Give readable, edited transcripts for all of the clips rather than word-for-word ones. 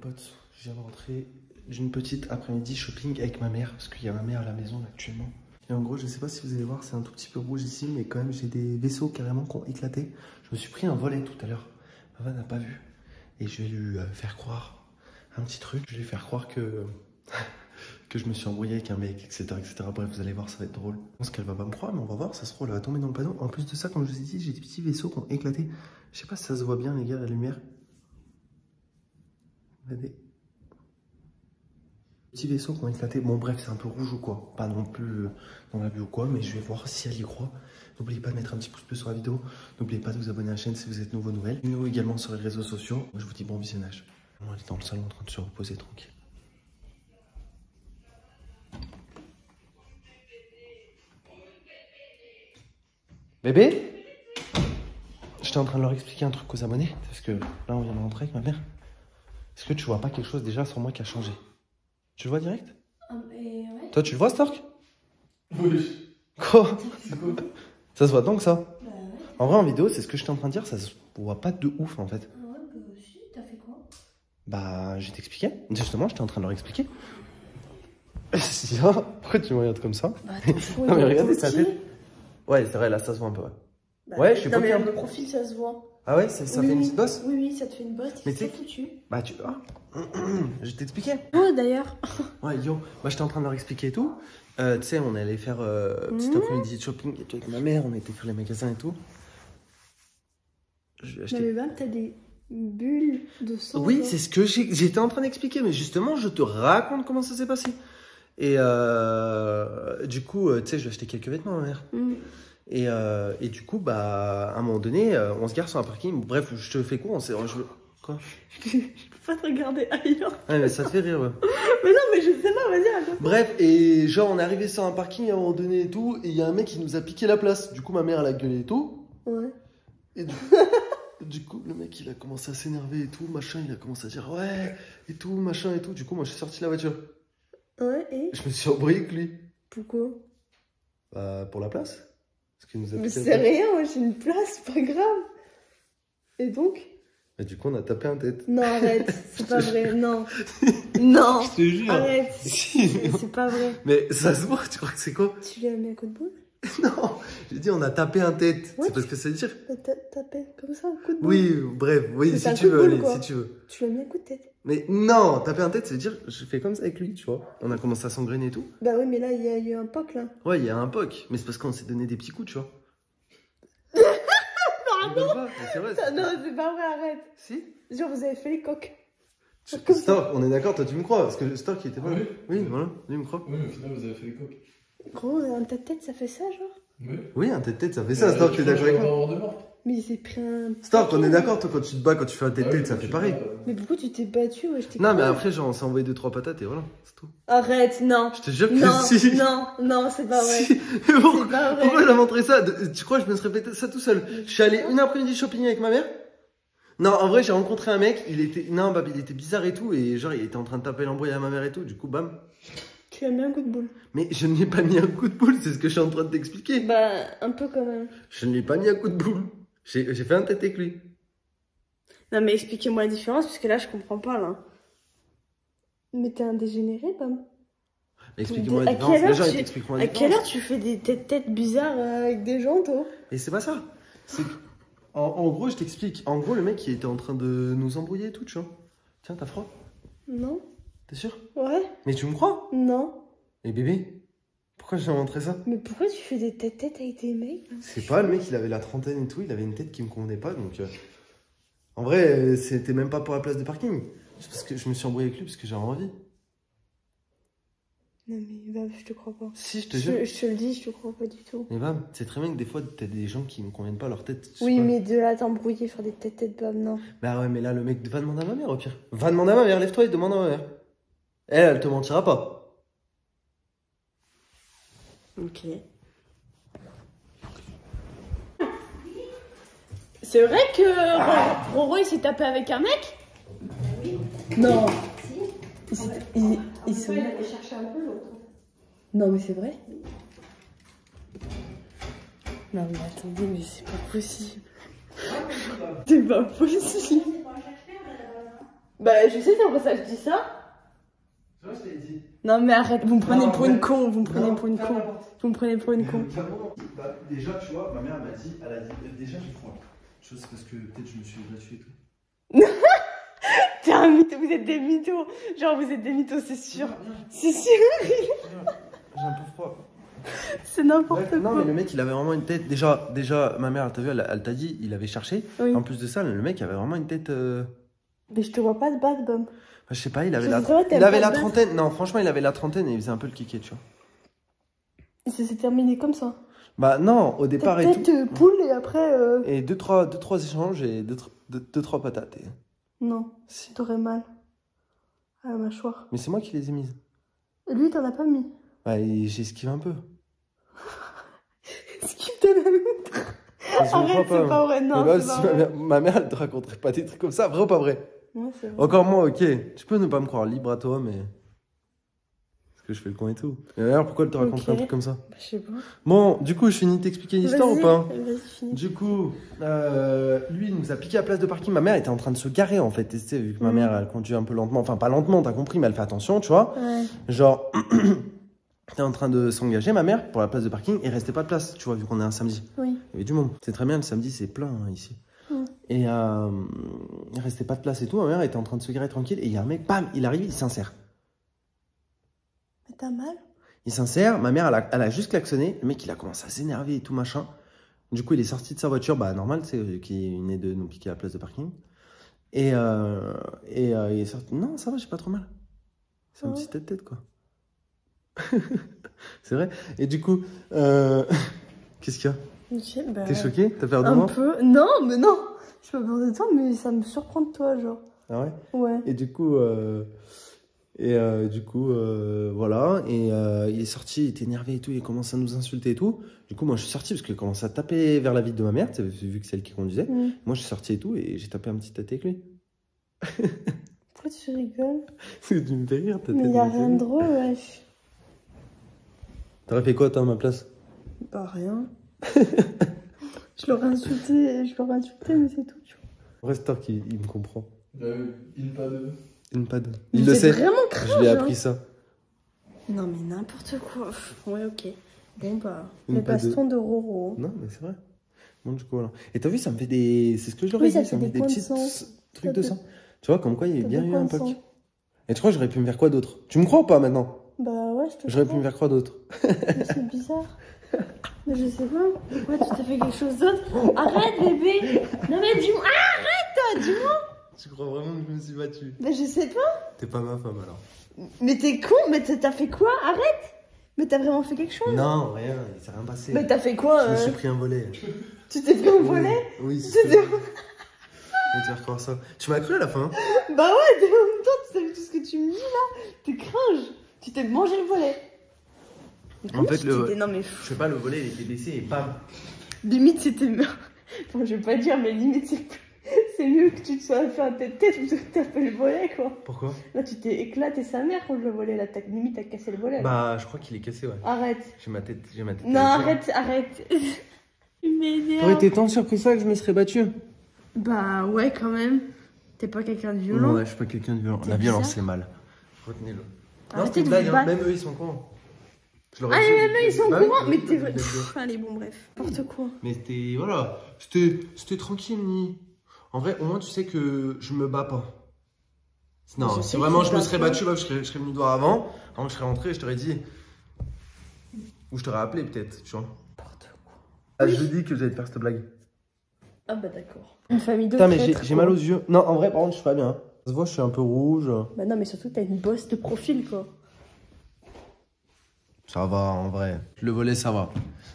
Potes, je viens de rentrer d'une petite après-midi shopping avec ma mère, parce qu'il y a ma mère à la maison là, actuellement. Et en gros, je sais pas si vous allez voir, c'est un tout petit peu rouge ici, mais quand même j'ai des vaisseaux carrément qui ont éclaté. Je me suis pris un volet tout à l'heure, ma n'a pas vu. Et je vais lui faire croire un petit truc, je vais lui faire croire que, que je me suis embrouillé avec un mec, etc., etc. Bref, vous allez voir, ça va être drôle. Je pense qu'elle va pas me croire, mais on va voir, ça se trouve, elle va tomber dans le panneau. En plus de ça, comme je vous ai dit, j'ai des petits vaisseaux qui ont éclaté. Je sais pas si ça se voit bien les gars, la lumière. Regardez. Petits vaisseaux qui ont éclaté. Bon bref, c'est un peu rouge ou quoi. Pas non plus dans la vue ou quoi, mais je vais voir si elle y croit. N'oubliez pas de mettre un petit pouce bleu sur la vidéo. N'oubliez pas de vous abonner à la chaîne si vous êtes nouveau nouvelle. Nous également sur les réseaux sociaux. Moi je vous dis bon visionnage. On est dans le salon en train de se reposer tranquille. Bébé, j'étais en train de leur expliquer un truc aux abonnés. Parce que là on vient de rentrer avec ma mère. Est-ce que tu vois pas quelque chose déjà sur moi qui a changé? Tu le vois direct? Ouais. Toi, tu le vois, Stork? Oui. Quoi? Ça se voit donc ça? Bah ouais. En vrai, en vidéo, c'est ce que j'étais en train de dire, ça se voit pas de ouf en fait. Ah ouais, bah aussi, t'as fait quoi? Bah, je t'expliquais. Justement, j'étais en train de leur expliquer. Pourquoi tu me regardes comme ça? Bah attends, je Non, mais regardez sa tête. Ouais, c'est vrai, là, ça se voit un peu, ouais. Bah, Ouais, je suis pas non, mais bien. le profil, ça se voit. Ah ouais, ça fait une petite bosse? Oui, ça te fait une bosse, Mais c'est tu sais- foutu. Bah, tu. Ah. Je t'expliquais. Oh, d'ailleurs. Ouais, yo, moi j'étais en train de leur expliquer et tout. Tu sais, on allait faire petit après-midi de shopping et tout avec ma mère, on était faire les magasins et tout. Je vais Non, acheter. mais même, t'as des bulles de sang. Oui, genre. c'est ce que j'étais en train d'expliquer, mais justement, je te raconte comment ça s'est passé. Et du coup, tu sais, je vais acheter quelques vêtements à ma mère. Et du coup, bah, à un moment donné, on se gare sur un parking. Bref, je te fais quoi Quoi? Je peux pas te regarder ailleurs. Ouais, mais ça te fait rire, ouais. Mais non, mais je sais pas, vas-y, raconte. Bref, et genre, on est arrivé sur un parking à un moment donné et tout, et il y a un mec qui nous a piqué la place. Du coup, ma mère, elle a gueulé et tout. Ouais. Et du coup, le mec, il a commencé à s'énerver et tout, machin, il a commencé à dire ouais, et tout, machin et tout. Du coup, moi, je suis sorti de la voiture. Ouais, et Je me suis embrouillé avec lui. pourquoi? Bah, pour la place. Parce qu'il nous a Mais piqué la c'est place. rien, moi j'ai une place, c'est pas grave. Et donc? Et du coup, on a tapé un tête. Non, arrête, c'est pas vrai, non. Non, Je te jure. arrête. Si. C'est pas vrai. Mais ça se voit, tu crois que c'est quoi? Tu lui as mis un coup de boule? Non, j'ai dit on a tapé un tête. Ouais. C'est parce que ça veut dire. T'as tapé comme ça, un coup de boule? Oui, bref, oui, Mais c'est si un tu coup de veux, boule, allez, quoi. si tu veux. Tu lui as mis un coup de tête. Mais non, taper un tête, ça veut dire je fais comme ça avec lui, tu vois. On a commencé à s'engrainer et tout. Bah oui, mais là, il y a eu un poc, là. Ouais, il y a un poc, mais c'est parce qu'on s'est donné des petits coups, tu vois. Pardon? C'est vrai. Non, c'est pas vrai, arrête. Si. Genre, vous avez fait les coques. Stork, on est d'accord, toi tu me crois, parce que Stork il était pas là. Oui. Oui, voilà, lui il me croit. Oui, mais au final, vous avez fait les coques. Gros, un tas de tête, ça fait ça, genre? Oui. Oui, un tête-tête, ça fait ça, Stork, tu es d'accord avec moi? Mais il s'est pris un... Stork, on est d'accord, toi quand tu te bats, quand tu fais un tête-tête, ça fait pareil. Mais pourquoi tu t'es battu? Ouais, je t'ai Non, mais cru. après, genre, on s'est envoyé 2-3 patates et voilà, c'est tout. Arrête, non. Je te jure que Non, si. non, c'est pas vrai. Si. Mais pourquoi, C'est pas vrai. pourquoi elle a montré ça? Tu crois que je me serais répété ça tout seul? Je suis allé une après-midi shopping avec ma mère. Non, en vrai, j'ai rencontré un mec, il était bizarre et tout, et genre, il était en train de taper l'embrouille à ma mère et tout, du coup, bam. Tu lui as mis un coup de boule. Mais je ne lui ai pas mis un coup de boule, c'est ce que je suis en train de t'expliquer. Bah, un peu quand même. Je ne lui ai pas mis un coup de boule. J'ai fait un tête avec lui. Non, mais expliquez-moi la différence, parce que là, je comprends pas, là. Mais t'es un dégénéré, Bam. Expliquez-moi la À différence. quelle heure Les gens, tu- ils t'expliqueront la À différence. quelle heure tu fais des têtes bizarres avec des gens, toi? Mais c'est pas ça. C'est que, en gros, je t'explique. En gros, le mec, il était en train de nous embrouiller et tout, tu vois. Tiens, t'as froid? Non? T'es sûr? Ouais? Mais tu me crois? Non? Et bébé, pourquoi j'ai montré ça? Mais pourquoi tu fais des têtes avec des mecs? C'est pas, le mec, il avait la trentaine et tout, il avait une tête qui me convenait pas, donc... En vrai, c'était même pas pour la place de parking. C'est parce que je me suis embrouillé avec lui parce que j'avais envie. Non, mais Bam, je te crois pas. Si, je te jure. Je te le dis, je te crois pas du tout. Mais bam, c'est très bien que des fois, t'as des gens qui me conviennent pas leur tête. je sais Oui, pas. mais de là t'embrouiller, faire des têtes, Bam, non. Bah ouais, mais là, le mec, va demander à ma mère, au pire. Va demander à ma mère, lève-toi et demande à ma mère. Elle te mentira pas. Ok. C'est vrai que Roro il s'est tapé avec un mec? Non. Ils sont... allait chercher un peu l'autre. Non, mais c'est vrai? Non, mais attendez, mais c'est pas possible. C'est pas possible. Bah, je sais, c'est pour ça que je dis ça. Tu vois, je t'ai dit. Non, mais arrête, vous me prenez Non, pour ouais. une con, vous me prenez Non, pour une ferme la con. porte. Vous me prenez pour une con. Bah, déjà, tu vois, ma mère m'a dit, elle a dit, déjà j'ai froid. Je sais parce que peut-être je me suis battu et tout. T'es un mytho, vous êtes des mythos. Genre, vous êtes des mythos, c'est sûr. C'est sûr. J'ai un peu froid. C'est n'importe quoi. Non, mais le mec, il avait vraiment une tête. Déjà ma mère, t'as vu, elle t'a dit, il avait cherché. Oui. En plus de ça, le mec avait vraiment une tête. Mais je te vois pas de bad bum. Je sais pas, il avait Je la, sais pas, il t'aimes avait pas la le buzz. trentaine. Non, franchement, il avait la trentaine et il faisait un peu le kéké, tu vois. Et ça s'est terminé comme ça. Bah non, au départ Ta et tête tout. poule et après. Et deux, trois échanges et deux, trois patates. Non, Si. t'aurais mal. À la mâchoire. Mais c'est moi qui les ai mises. Et lui, t'en as pas mis. Ouais, et j'esquive un peu. Ce qui te donne à l'autre. Parce que je Arrête, crois c'est pas vrai. Non, Mais bah, c'est si pas vrai. ma mère, elle te raconterait pas des trucs comme ça, vrai ou pas vrai? Ouais, c'est vrai. Encore moi, ok. Tu peux ne pas me croire, libre à toi, mais. Parce que je fais le con et tout. Et d'ailleurs, pourquoi elle te raconte Ok. un truc comme ça? Bah, je sais pas. Bon, du coup, je finis de t'expliquer l'histoire ou Vas-y, pas? Vas-y, finis. Du coup, lui, il nous a piqué la place de parking. Ma mère était en train de se garer, en fait. Et tu sais, vu que ma Mhm. mère, elle conduit un peu lentement. Enfin, pas lentement, t'as compris, mais elle fait attention, tu vois. Ouais. Genre, t'es en train de s'engager, ma mère, pour la place de parking. Et restait pas de place, tu vois, vu qu'on est un samedi. Oui. Il y avait du monde. C'est très bien, le samedi, c'est plein, hein, ici. Mhm. Et il restait pas de place et tout. Ma mère était en train de se garer tranquille. Et il y a un mec, bam, il arrive, il s'insère. Mais t'as mal? Il s'insère, ma mère, elle a juste klaxonné. Le mec, il a commencé à s'énerver et tout, machin. Du coup, il est sorti de sa voiture, bah normal, c'est qu'il venait de nous piquer la place de parking. Et il est sorti. Non, ça va, j'ai pas trop mal. C'est un Ouais. petit tête-tête, quoi. C'est vrai. Et du coup, qu'est-ce qu'il y a? Ok, bah. T'es choqué? T'as peur de Un moi? peu. Non, mais non. Je suis pas peur de toi, mais ça me surprend de toi, genre. Ah ouais? Ouais. Et du coup, voilà. Et il est sorti, il était énervé et tout, il commence à nous insulter et tout. Du coup, moi, je suis sorti parce qu'il commençait à taper vers la vitre de ma mère, tu sais, vu que c'est elle qui conduisait. Mhm. Moi, je suis sorti et tout, et j'ai tapé un petit tête avec lui. Pourquoi tu rigoles? Tu me fais rire, ta Mais tête. y a rien de drôle, wesh. T'aurais fait quoi, toi, à ma place? Bah, rien. Je l'aurais insulté, mais c'est tout, tu vois. En vrai, c'est toi qui il me comprend. Il pas de. Une pad. Mais Il le c'est sait. vraiment Je cringe, lui ai hein. appris ça. Non, mais n'importe quoi. Ouais, ok. Bon, bah, Une le pas de- baston de Roro. Non, mais c'est vrai. Bon, du coup, voilà. Et t'as vu, ça me fait des. C'est ce que je leur ai Oui, ça dit, fait me fait des points de petits sang. trucs Ça de fait- sang. Tu vois, comme quoi, il y a T'as bien des eu points un de poc. sang. Et tu crois, j'aurais pu me faire quoi d'autre? Tu me crois ou pas maintenant? Bah, ouais, je te J'aurais pu crois. me faire quoi d'autre? Mais c'est bizarre. Mais je sais pas. Pourquoi tu t'es fait quelque chose d'autre? Arrête, bébé. Non, mais dis-moi. Arrête, toi, dis-moi. Tu crois vraiment que je me suis battu? Mais je sais pas. T'es pas ma femme alors? Mais t'es con. Mais t'as fait quoi? Arrête. Mais t'as vraiment fait quelque chose? Non, rien, il s'est rien passé. Mais t'as fait quoi? Je me suis pris un volet. Tu t'es fait voler? Oui, Tu c'est t'es- ça. On va te faire croire ça. Tu m'as cru à la fin? Bah ouais, en même temps, tu sais tout ce que tu me dis là. T'es cringe. Tu t'es mangé le volet. Mais En comment fait, tu le- t'étais- Non, mais Je sais pas, le volet il était baissé et bam. limite, c'était. Bon, je vais pas dire, mais limite, c'est mieux que tu te sois fait un tête-tête plutôt que t'as fait le volet, quoi. Pourquoi? Là, tu t'es éclaté sa mère contre le volet. Là, limite, t'as cassé le volet. là. Bah, je crois qu'il est cassé, ouais. Arrête. J'ai ma tête. Non, arrête. Tu m'énerves. T'aurais été tant surpris ça que je me serais battu? Bah ouais, quand même. T'es pas quelqu'un de Non, violent. ouais, je suis pas quelqu'un de violent. C'est La violence, bizarre. c'est mal. Retenez-le. Non, Arrêtez c'était une de blague, vous hein. battre. Même eux, ils sont cons. Je leur ai Ah, dit- mais même ils sont Bah oui, courants. Mais t'es. bah oui. Pff, allez, bon, bref. N'importe quoi. Mais c'était. Voilà. C'était tranquille, Ni. En vrai, au moins, tu sais que je me bats pas. Je Non, sais si que vraiment tu je te me bats serais pas. battu, bah, je serais venu te voir avant que je serais rentré, je t'aurais dit. Ou je t'aurais appelé peut-être, tu vois. N'importe quoi. Ah, je dis que j'allais te faire cette blague. Ah bah d'accord. Une famille de Putain, mais traîtres, j'ai quoi. mal aux yeux. Non, en vrai, par contre, je suis pas bien. Ça se voit, je suis un peu rouge. Bah non, mais surtout, t'as une bosse de profil, quoi. Ça va, en vrai. Le volet, ça va.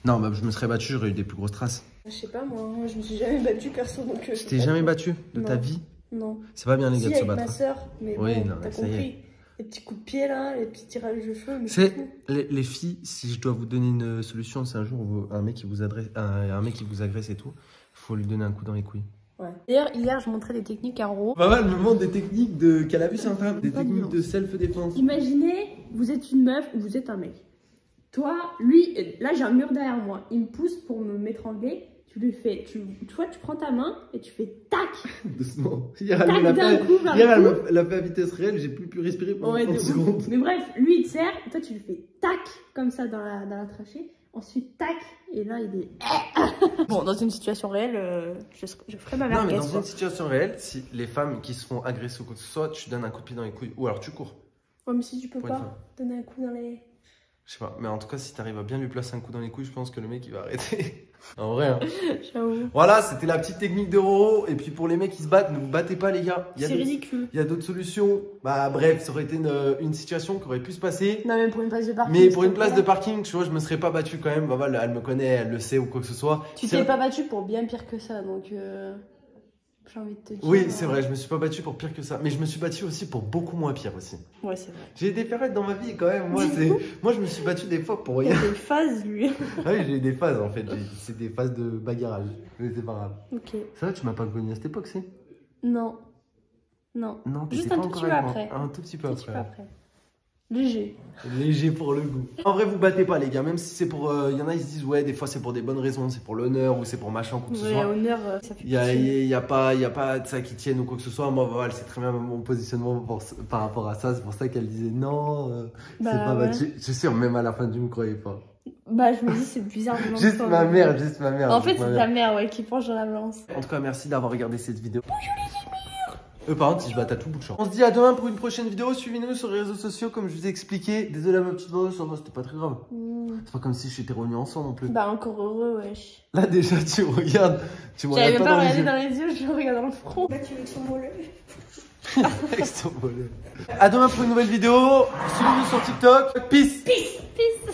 Non, bah, je me serais battu, j'aurais eu des plus grosses traces. Je sais pas, moi, je me suis jamais battue perso, donc... Tu t'es jamais battu de ta Non. vie? Non. C'est pas bien, les Si, gars, de se avec ma battre. soeur, mais Oui, bon, non, t'as ça y est. compris. Les petits coups de pied, là, les petits tirages de cheveux, mais C'est tout. les filles, si je dois vous donner une solution, c'est un jour où un mec qui vous agresse et tout, faut lui donner un coup dans les couilles. Ouais. D'ailleurs, hier, je montrais des techniques à Ro. Pas mal, me montre des techniques qu'elle a vu sur Instagram, des Pas de techniques de violence. self-défense. Imaginez, vous êtes une meuf ou vous êtes un mec. Toi, lui, là, j'ai un mur derrière moi. Il me pousse pour me m'étrangler. tu lui fais, tu vois, tu prends ta main et tu fais tac. Doucement. Hier, Tac elle d'un coup, d'un elle coup. l'a fait à vitesse réelle, j'ai plus pu respirer pendant Ouais, 30 de ouf. secondes. Mais bref, lui il te serre, toi tu lui fais tac comme ça dans la trachée. Ensuite tac, et là il est. Bon, dans une situation réelle, je ferai ma Non, mais merguez. dans une situation réelle, si les femmes qui se font agresser ou quoi que ce soit, tu donnes un coup de pied dans les couilles ou alors tu cours. Ouais, mais si tu peux Pour une pas donner un coup dans les. Je sais pas, mais en tout cas, si t'arrives à bien lui placer un coup dans les couilles, je pense que le mec il va arrêter. En vrai, hein. J'avoue. Voilà, c'était la petite technique de Roro. Et puis pour les mecs qui se battent, ne vous battez pas, les gars. C'est ridicule. Il y a d'autres solutions. Bah, bref, ça aurait été une situation qui aurait pu se passer. Non, même pour une place de parking. Mais pour une place de parking, tu vois, je me serais pas battu quand même. Bah, voilà, elle me connaît, elle le sait ou quoi que ce soit. Tu t'es pas battu pour bien pire que ça, donc j'ai envie de te dire. Oui, c'est vrai, je me suis pas battu pour pire que ça. Mais je me suis battu aussi pour beaucoup moins pire aussi. Ouais, c'est vrai. J'ai des périodes dans ma vie quand même. Moi, je me suis battu des fois pour Il y rien. a des phases, lui. Ah oui, j'ai eu des phases en fait. C'est des phases de bagarrage. Mais c'est pas grave. Ok. Ça va, tu m'as pas connu à cette époque, c'est? Non. Non. Non, Juste t'étais un pas tout encore petit peu avec moi. après. Un tout petit peu Un petit peu après. après. Léger. Léger pour le goût. En vrai, vous battez pas, les gars. Même si c'est pour. Il y en a, ils se disent, ouais, des fois c'est pour des bonnes raisons, c'est pour l'honneur ou c'est pour machin ou quoi que ce Ouais, soit. honneur, ça fait Il y a, pitié. y a pas de ça qui tienne ou quoi que ce soit. Moi, voilà, c'est très bien mon positionnement par rapport à ça. C'est pour ça qu'elle disait non, c'est Bah, pas ouais. battu. Je suis sûr, même à la fin, tu me croyais pas. Bah, je me dis, c'est bizarre de Juste ma mère, juste ma mère. En fait, juste ma c'est mère. ta mère, ouais, qui penche dans la balance. En tout cas, merci d'avoir regardé cette vidéo. Par contre, si je batte à tout bout de champ. On se dit à demain pour une prochaine vidéo. Suivez-nous sur les réseaux sociaux, comme je vous ai expliqué. Désolé à ma petite voix, ça va, c'était pas très grave. C'est pas comme si j'étais revenu ensemble non plus. Bah, encore heureux, wesh. Là, déjà, tu me regardes. Tu me J'avais regardes même pas pas dans les regardé yeux. dans les yeux, je regarde dans le front. Battu avec son volet. Avec son volet. À demain pour une nouvelle vidéo. Suivez-nous sur TikTok. Peace. Peace.